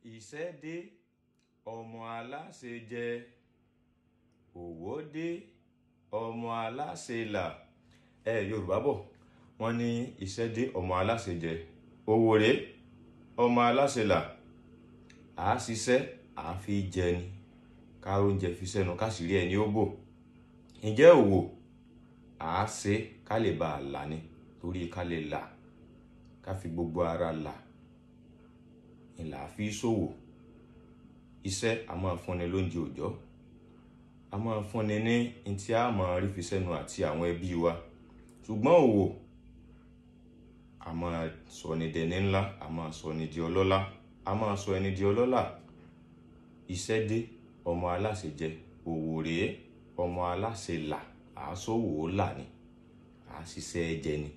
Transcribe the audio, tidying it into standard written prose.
Ìṣẹ́ dé, ọmọ aláṣẹ jẹ. Òwò dé, ọmọ aláṣẹ là. Yorùbá bọ̀, wọ́n ní ìṣẹ́ dé, ọmọ aláṣẹ jẹ. Òwò rè, ọmọ aláṣẹ là. À á ṣiṣẹ́, à á fi jẹ ni. Ká oúnjẹ fi sẹ́nu, ká sì rí ẹni ó bò. Ǹjẹ́ òwò, à á ṣe ká lè bá a là ni. Torí ká lè là, ká fi gbogbo ara là. Ìlà fi ṣòwò. Iṣẹ́ a máa fúnni lóúnjẹ òòjọ́. A máa fúnni ní tí a máa rí fi sẹ́nu àti àwọn ẹbí wa. Ṣùgbọ́n òwò, a máa sọ ni dẹni ńlá, a máa sọ ni di ọlọ́lá, a máa sọ ẹni di ọlọ́lá. Ìṣẹ́ dé, ọmọ aláṣẹ jẹ. Òwò rè, ọmọ aláṣẹ là. À á ṣòwò là ni. À á ṣiṣẹ́ jẹ ni.